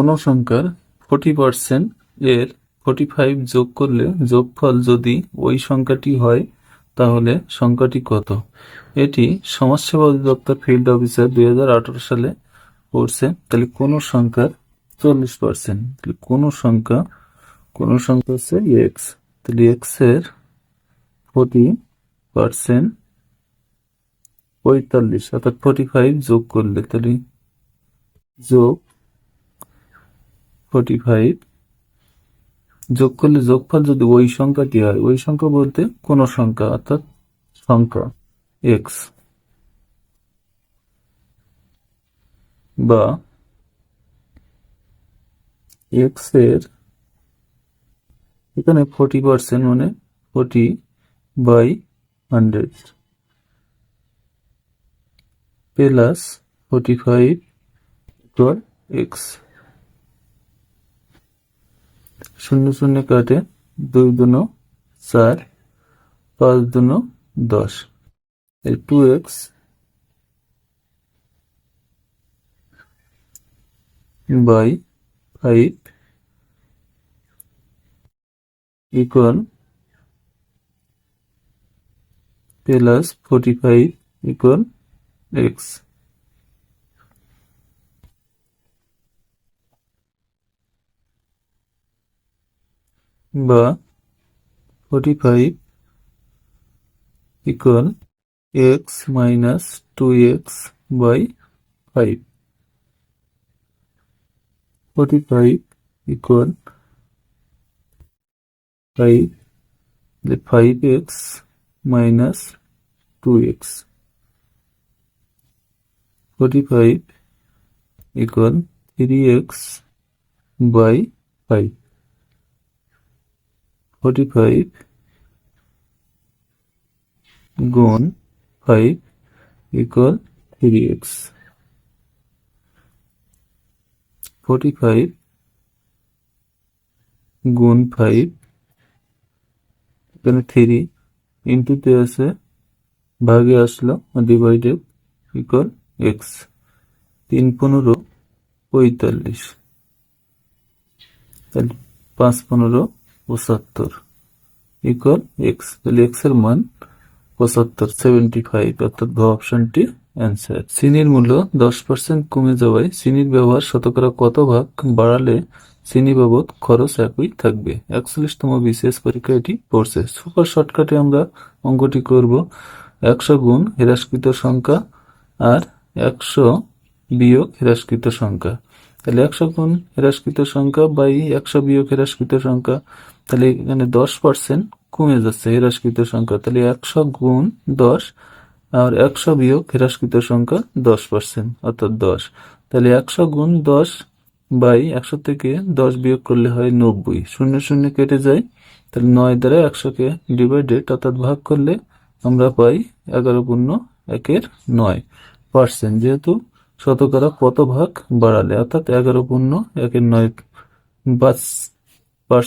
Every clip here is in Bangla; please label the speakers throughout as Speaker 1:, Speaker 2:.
Speaker 1: কোনো সংখ্যার 40% এর 45 যোগ করলে যোগফল যদি ওই সংখ্যাটি হয় তাহলে সংখ্যাটি কত? এটি সমাজসেবা অধিদপ্তর ফিল্ড অফিসার 2018 সালে পড়ছে। তাহলে কোনো সংখ্যার 40%, তাহলে কোনো সংখ্যা হচ্ছে এক্স, তাহলে এক্স এর 40% 45 অর্থাৎ 45 যোগ করলে, তাহলে যোগ 45 যোগ করলে যোগফল যদি ওই সংখ্যাটি হয়, ওই সংখ্যা বলতে কোন সংখ্যা অর্থাৎ সংখ্যা এক্স বা এক্স এর এখানে 40% মানে 40/100 প্লাস 45 ইকুয়াল এক্স। শূন্য শূন্য কাটে, 2 দুনো 4, 5 দুনো 10, 2x by 5 equal plus 45 equal x. বা 45 equal x minus 2x by 5, 45 equal 5, 5x minus 2x, 45 equal 3x by 5, 45 গুণ 5 ইকুয়াল 3x, 45 গুণ 5, এখানে 3 ইন্টুতে আছে, ভাগে আসলো, ডিভাইডেড ইকুয়াল এক্স। 3 15 45, তাহলে 5 15 75 ইকুয়াল এক্স। তাহলে এক্স এর মান 75, 75 অর্থাৎ গ অপশনটি অ্যান্সার। চিনির মূল্য 10% কমে যাওয়ায় চিনির ব্যবহার শতকরা কত ভাগ বাড়ালে চিনি বাবদ খরচ একই থাকবে? 41তম বিসিএস পরীক্ষা এটি পড়ছে। সুপার শর্টকাটে আমরা অঙ্কটি করব। 100 গুণ হ্রাসকৃত সংখ্যা আর 100 বিয়োগ হ্রাসকৃত সংখ্যা। তাহলে 100 গুণ হ্রাসকৃত সংখ্যা বাই 100 বিয়োগ হ্রাসকৃত সংখ্যা, তাহলে এখানে 10% কমে যাচ্ছে হ্রাসকৃত সংখ্যা, তাহলে 100 গুণ 10 আর 100 বিয়োগ হ্রাসকৃত সংখ্যা 10% অর্থাৎ 10, তাহলে 100 গুণ 10 বাই 100 থেকে 10 বিয়োগ করলে হয় 90, শূন্য শূন্য কেটে যায়, তাহলে 9 দ্বারা 100কে ডিভাইডেড অর্থাৎ ভাগ করলে আমরা পাই 11/9%। যেহেতু শতকরা কত ভাগ বাড়ালে অর্থাৎ 11/9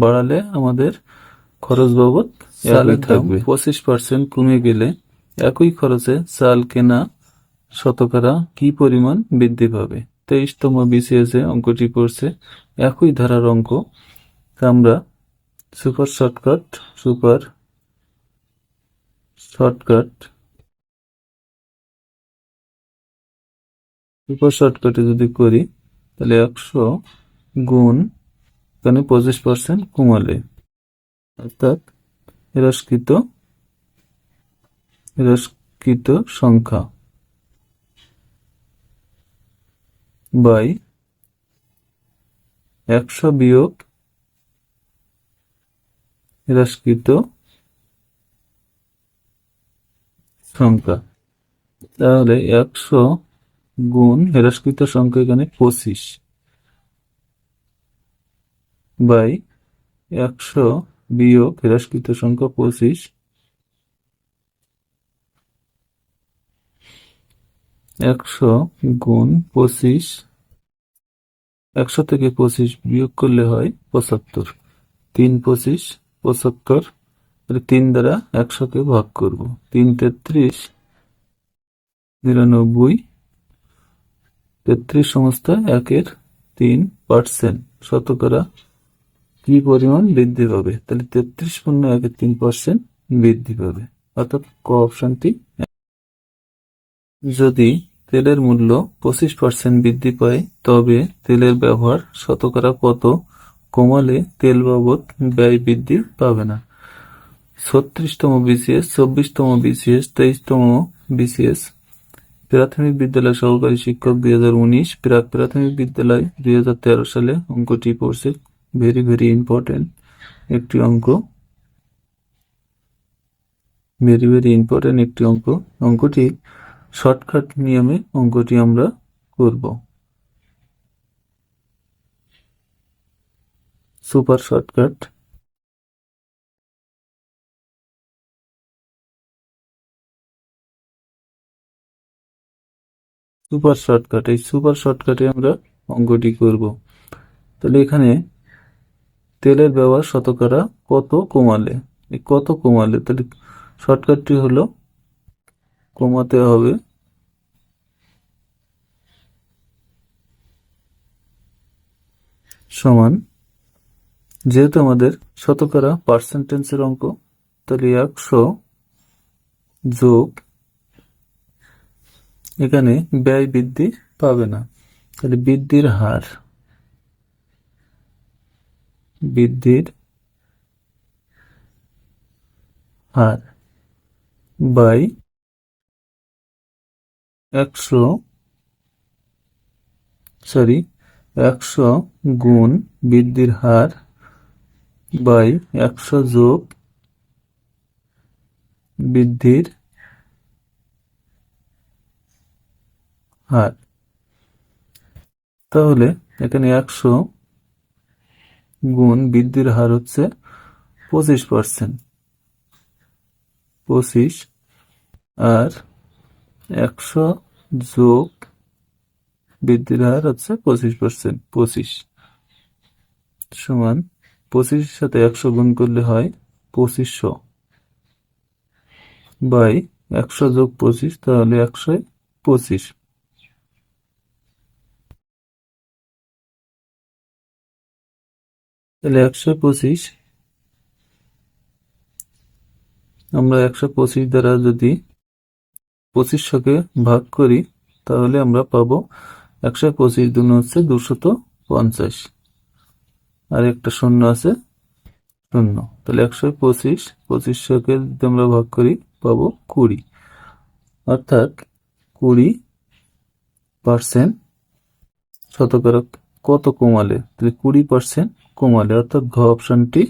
Speaker 1: বাড়ালে আমাদের খরচ বাবদ একই থাকবে। 25% কমে গেলে একই খরচে চাল কেনা শতকরা কি পরিমাণ বৃদ্ধি পাবে? 23তম বিসিএস এ অঙ্কটি পড়ছে। একই ধারার অঙ্ক, আমরা সুপার শর্টকাটে যদি করি, তাহলে 100 গুণ এখানে 25% কমালে অর্থাৎ হ্রাসকৃত সংখ্যা বাই 100 বিয়োগ হ্রাসকৃত সংখ্যা, তাহলে 100 গুণ হ্রাসকৃত সংখ্যা এখানে 25 বাই 100 বিয়োগ হ্রাসকৃত সংখ্যা 25, 100 গুণ 25, 100 থেকে 25 বিয়োগ করলে হয় 75, 3 25 75, 3 দ্বারা 100কে ভাগ করব, 3 33 99, 33 সমস্ত 1 এর 3 পার্সেন্ট শতকরা কি পরিমাণ বৃদ্ধি পাবে? তাহলে 33.13% বৃদ্ধি পাবে, অর্থাৎ ক অপশনটি। যদি তেলের মূল্য 25% বৃদ্ধি পায় তবে তেলের ব্যবহার শতকরা কত কমালে তেল বাবদ ব্যয় বৃদ্ধি পাবে না? 36তম বিসিএস, 24তম বিসিএস, 23তম বিসিএস। প্রাথমিক বিদ্যালয় সহকারী শিক্ষক 2019, প্রাক প্রাথমিক বিদ্যালয় 2013 সালে অঙ্কটি পড়ছে। ভেরি ভেরি ইম্পর্টেন্ট একটি অঙ্ক, ভেরি ভেরি ইম্পর্টেন্ট একটি অঙ্ক। অঙ্কটি শর্টকাট নিয়মে অঙ্কটি আমরা করব, সুপার শর্টকাট। সুপার শর্টকাট, এই সুপার শর্টকাটে আমরা অঙ্কটি করব। তাহলে এখানে তেলের ব্যবহার শতকরা কত কমালে, এই কত কমালে, তাহলে শর্টকাটটি হলো কমাতে হবে সমান, যেহেতু আমাদের শতকরা পার্সেন্টেন্সের অঙ্ক, তাহলে 100 যোগ, এখানে ব্যয় বৃদ্ধি পাবে না, তাহলে বৃদ্ধির হার, বৃদ্ধির হার বাই 100 গুণ বৃদ্ধির হার বাই 100 যোগ বৃদ্ধির হার। তাহলে এখানে 100 গুণ বৃদ্ধির হার হচ্ছে 25%, 25, আর 100 যোগ বৃদ্ধির হার হচ্ছে 25%, 25 সমান 25-এর সাথে 100 গুণ করলে হয় 2500 বাই 100 যোগ 25, তাহলে 125। তাহলে 125 আমরা 125 দ্বারা যদি 2500-কে ভাগ করি তাহলে আমরা পাবো 125 দুন হচ্ছে 250, আর একটা শূন্য আছে, শূন্য। তাহলে 125 2500-কে যদি আমরা ভাগ করি পাবো 20, অর্থাৎ 20% শতকরা কত কমালে, তাহলে 20% কমালে, অর্থাৎ ঘ অপশনটি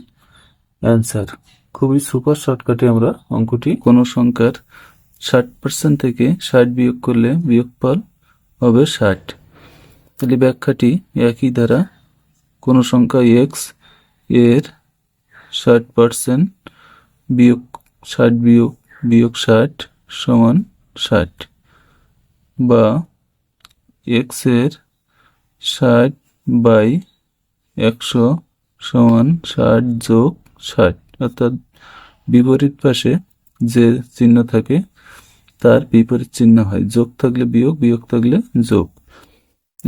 Speaker 1: অ্যান্সার। খুবই সুপার শর্টকাটে আমরা অঙ্কটি, কোনো সংখ্যার 60% থেকে 60 বিয়োগ করলে বিয়োগফল হবে 60। তাহলে ব্যাখ্যাটি একই দ্বারা কোনো সংখ্যা x এর 60% বিয়োগ 60 বিয়োগ 60 সমান 60, বা x এর 60 বাই 100 সমান 60 যোগ 60, অর্থাৎ বিপরীত পাশে যে চিহ্ন থাকে তার বিপরীত চিহ্ন হয়, যোগ থাকলে বিয়োগ, বিয়োগ থাকলে যোগ।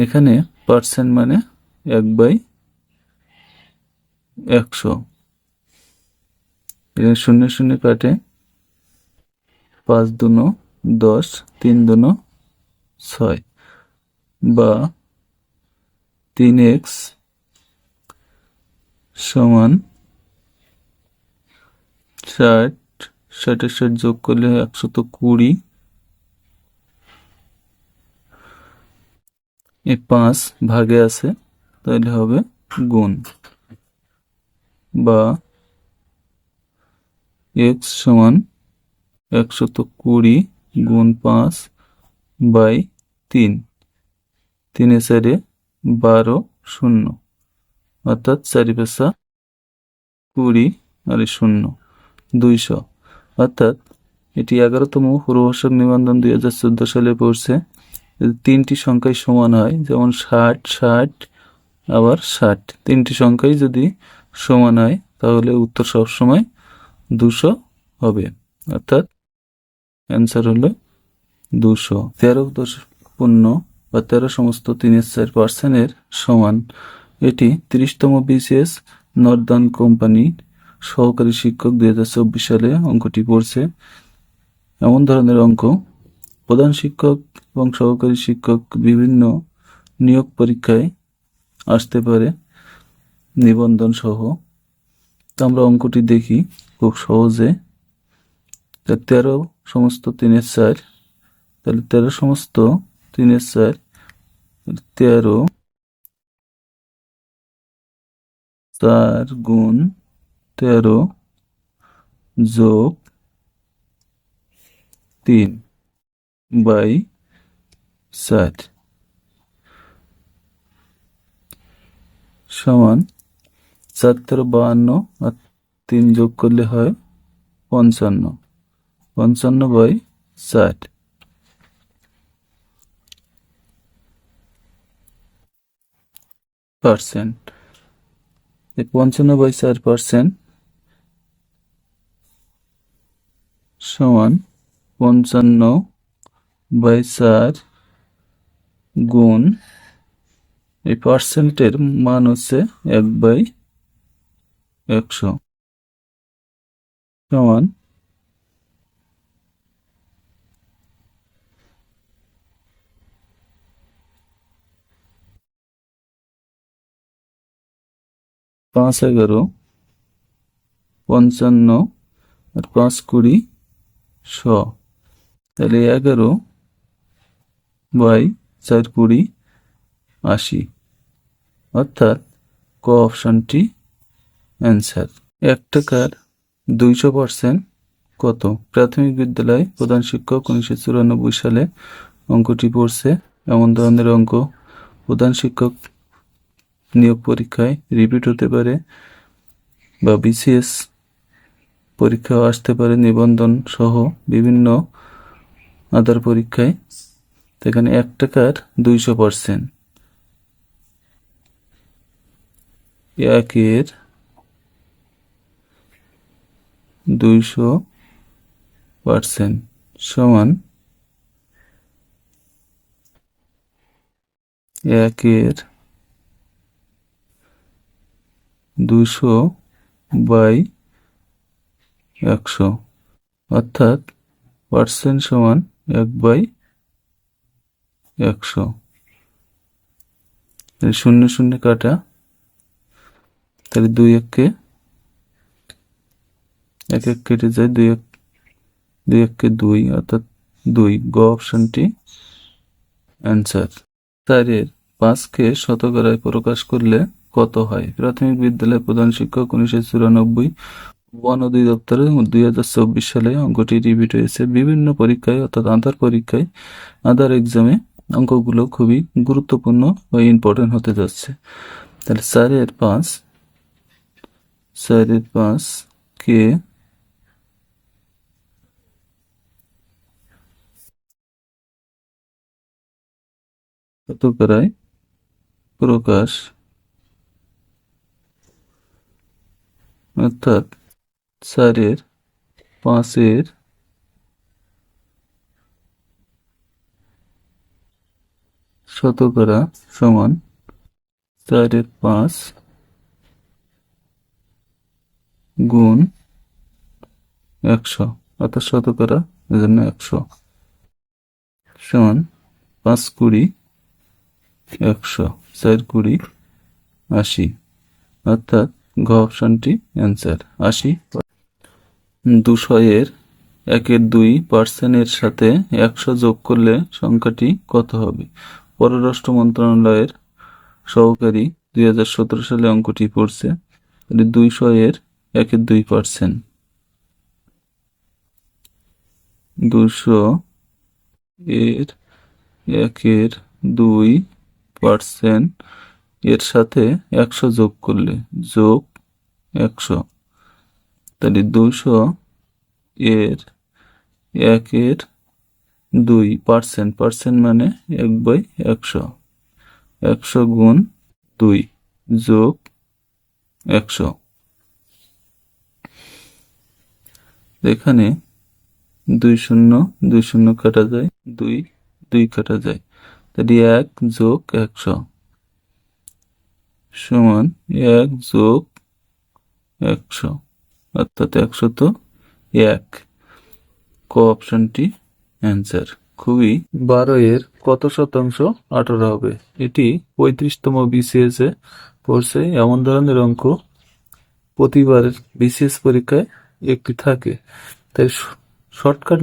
Speaker 1: এখানে পার্সেন্ট মানে 1/100, এখানে 0 0 কাটে, 5 দুন 10, 3 দুন 6, বা 3x সমান 60, 60-এর সাথে যোগ করলে 120, এই 5 ভাগে আছে তাহলে হবে গুণ, বা x সমান 120 গুণ 5 বাই 3, 3 4 12 শূন্য, অর্থাৎ 4 5 20 আর 0 200, অর্থাৎ এটি 11তম পূর্ববার্ষিক নিবন্ধন 2014 সালে পড়ছে। তিনটি সংখ্যাই সমান হয়, যেমন 60 60 আবার 60, তিনটি সংখ্যাই যদি সমান হয় তাহলে উত্তর সবসময় 200 হবে, অর্থাৎ অ্যান্সার হলো 200। 13.0 বা 13 সমস্ত 3/4% সমান। এটি 30তম বিসিএস নর্দার্ন কোম্পানির সহকারী শিক্ষক 2024 সালে অঙ্কটি পড়ছে। এমন ধরনের অঙ্ক প্রধান শিক্ষক এবং সহকারী শিক্ষক বিভিন্ন নিয়োগ পরীক্ষায় আসতে পারে নিবন্ধন সহ। তো আমরা অঙ্কটি দেখি খুব সহজে। 13 সমস্ত 3/4, তাহলে 13 সমস্ত 3/4, 13 4 গুণ 13 যোগ 3/4 সমান 4×13 = 52 আর 3 যোগ করলে হয় 55। 55/60 পার্সেন্ট। 55/4% সমান 55/4 গুণ, এই পার্সেন্টের মান হচ্ছে 1/100 সমান 5×11 55 আর 5×20 100। তাহলে 11/4×20 80, অর্থাৎ ক অপশনটি অ্যান্সার। 1 টাকার 200% কত? প্রাথমিক বিদ্যালয় প্রধান শিক্ষক 1994 সালে অঙ্কটি পড়ছে। এমন ধরনের অঙ্ক প্রধান শিক্ষক নিয়োগ পরীক্ষায় রিপিট হতে পারে বা বিসিএস পরীক্ষাও আসতে পারে নিবন্ধন সহ বিভিন্ন আদার পরীক্ষায়। এখানে 1 টাকার 200%, 1-এর 200% সমান 1-এর 200/100, অর্থাৎ পার্সেন্ট সমান 1/100। 0 0 কাটা, তাহলে 2 1 কেটে যায়, 2 2, অর্থাৎ 2। গ অপশনটি অ্যান্সার। 4-এর 5কে শতকরায় প্রকাশ করলে কত হয়? প্রাথমিক বিদ্যালয় প্রধান শিক্ষক 1994, বন অধিদপ্তরে 2024 সালে অঙ্কটি রিপিট হয়েছে। বিভিন্ন পরীক্ষায় অর্থাৎ আধার পরীক্ষায়, আধার এক্সামে অঙ্কগুলো খুবই গুরুত্বপূর্ণ বা ইম্পর্টেন্ট হতে যাচ্ছে। তাহলে 4-এর 5কে শতকরায় প্রকাশ, অর্থাৎ 4-এর 5-এর শতকরা সমান 4-এর 5 গুণ 100, অর্থাৎ শতকরা এজন্য 100 সমান 5×20 100, 4×20 80, অর্থাৎ ঘ অপশনটি অ্যান্সার 80। 200-এর 1/2% সাথে 100 যোগ করলে সংখ্যাটি কত হবে? পররাষ্ট্র মন্ত্রণালয়ের সহকারী 2017 সালে অঙ্কটি পড়ছে। 200-এর 1/2%, 200-এর 1/2% এর সাথে 100 যোগ করলে, যোগ 100, তাহলে 200-এর 1/2% মানে 1/100, 100 গুণ 2 যোগ 100। এখানে 2 0 2 0 কাটা যায়, 2 2 কাটা যায়, তাহলে 1 যোগ 100 সমান 1 যোগ 100, অর্থাৎ 101। ক অপশনটি অ্যান্সার। খুবই 12 এর কত শতাংশ 18 হবে? এটি 35তম বিসিএস এ পড়ছে। এমন ধরনের অঙ্ক প্রতিবার বিসিএস পরীক্ষায় একটি থাকে। তাই শর্টকাট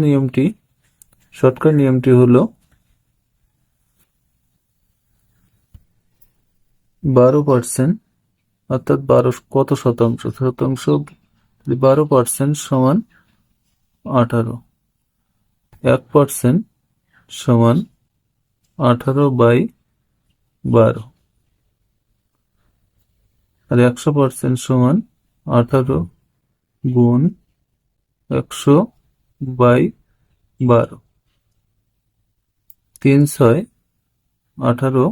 Speaker 1: নিয়মটি হলো 12%, অর্থাৎ 12 কত শতাংশ, 12% সমান 18, 1% সমান 18/12, আর 100% সমান 18 গুণ 100/12, 3 6 18,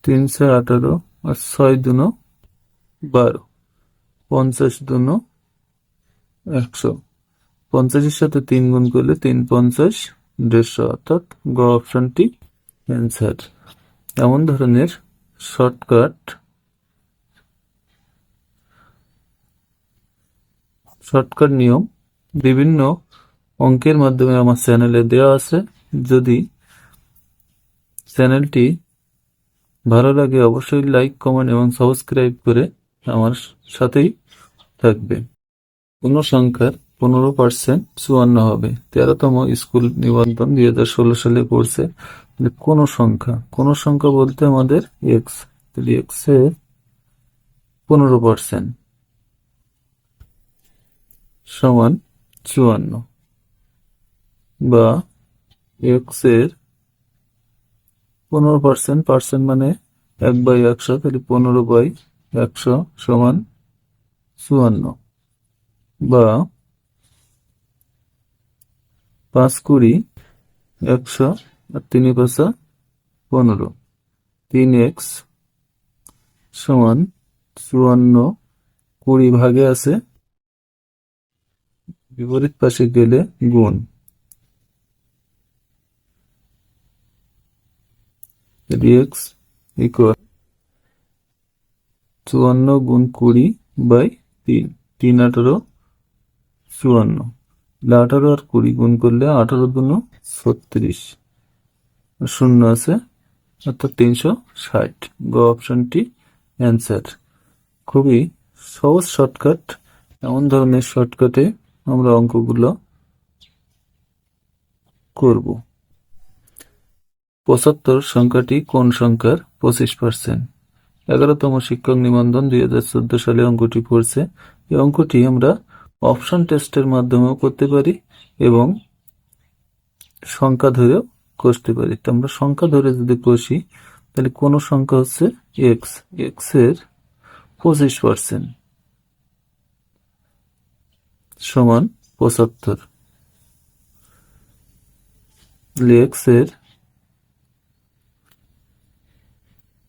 Speaker 1: 3 6 18 আর 6 2 12, 50 2 100, 50 এর সাথে 3 গুণ করলে 3 50 150, অর্থাৎ গ অপশনটি অ্যান্সার। এমন ধরনের শর্টকাট নিয়ম বিভিন্ন অঙ্কের মাধ্যমে আমার চ্যানেলে দেওয়া আছে। যদি চ্যানেলটি ভালো লাগে অবশ্যই লাইক, কমেন্ট এবং সাবস্ক্রাইব করে আমার সাথেই থাকবে। কোন সংখ্যার 15% 54 হবে? 13তম স্কুল নিবন্ধন 2016 সালে পড়ছে। কোন সংখ্যা বলতে আমাদের এক্স, তাহলে এক্স এর 15% সমান 54, বা এক্স এর 15% মানে 1/100, তাহলে 15/100 সমান 54, বা 5 20 100 আর 3 5 15, 3x সমান 54, 20 ভাগে আছে, বিপরীত পাশে গেলে গুণ, x ইকুয়াল 54 গুণ 20/3, 3 18 54, 18 আর 20 গুণ করলে 18 দুনো 36, শূন্য আছে, অর্থাৎ 360। গ অপশনটি অ্যান্সার। খুবই সহজ শর্টকাট। এমন ধরনের শর্টকাটে আমরা অঙ্কগুলো করব। 75 সংখ্যাটি কোন সংখ্যার 25%? 11তম শিক্ষক নিবন্ধন 2014 সালে অঙ্কটি পড়ছে। এই অঙ্কটি আমরা অপশন টেস্টের মাধ্যমেও করতে পারি এবং সংখ্যা ধরেও কষতে পারি। তো আমরা সংখ্যা ধরে যদি কষি তাহলে কোন সংখ্যা হচ্ছে এক্স, এক্স এর 25% সমান 75, এক্স এর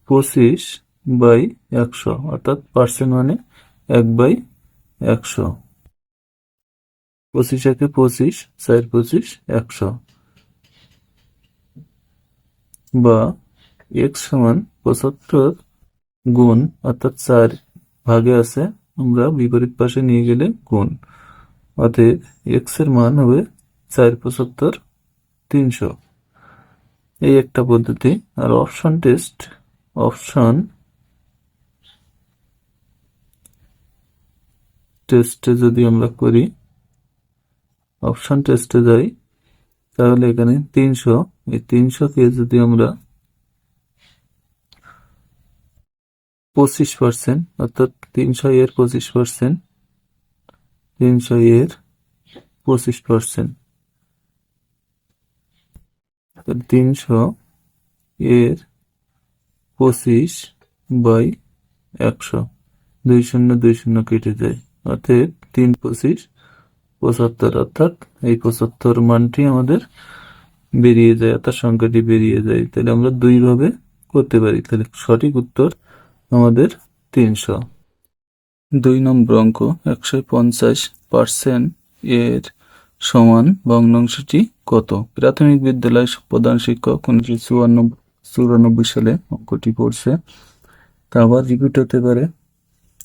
Speaker 1: 25/100, অর্থাৎ পার্সেন্ট মানে 1/100, 25 একে 25, 4 25 100, বা x সমান 75 গুণ, অর্থাৎ 4 ভাগে আছে, আমরা বিপরীত পাশে নিয়ে গেলে গুণ, অতএব x এর মান হবে 4 75 300। এই একটা পদ্ধতি। আর অপশন টেস্টে যদি আমরা করি, অপশন টেস্টে যাই, তাহলে এখানে 300, এই 300কে যদি আমরা 25%, অর্থাৎ 300 এর 25%, 300 এর 25%, 300 এর 25/100, 2 শূন্য 2 শূন্য কেটে যায়, অতএব 3 25 75, অর্থাৎ এই 75 মানটি আমাদের বেরিয়ে যায়, অর্থাৎ সংখ্যাটি বেরিয়ে যায়। তাহলে আমরা 2 ভাবে করতে পারি। তাহলে সঠিক উত্তর আমাদের 300। 2 নম্বর অঙ্ক 150% এর সমান ভগ্নাংশটি কত? প্রাথমিক বিদ্যালয় প্রধান শিক্ষক 1994 সালে অঙ্কটি পড়ছে, তা আবার রিপিট হতে পারে।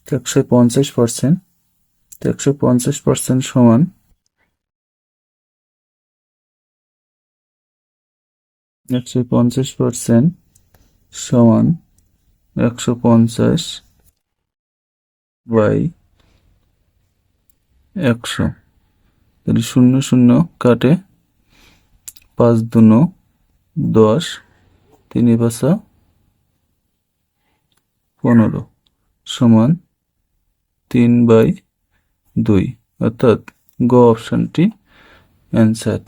Speaker 1: 150% 150% সমান 150% সমান 150 বাই 100। তাহলে 0 0 কাটে, 5 2 10, 3 5 15 সমান 3/2, অর্থাৎ গ অপশনটি অ্যান্সার।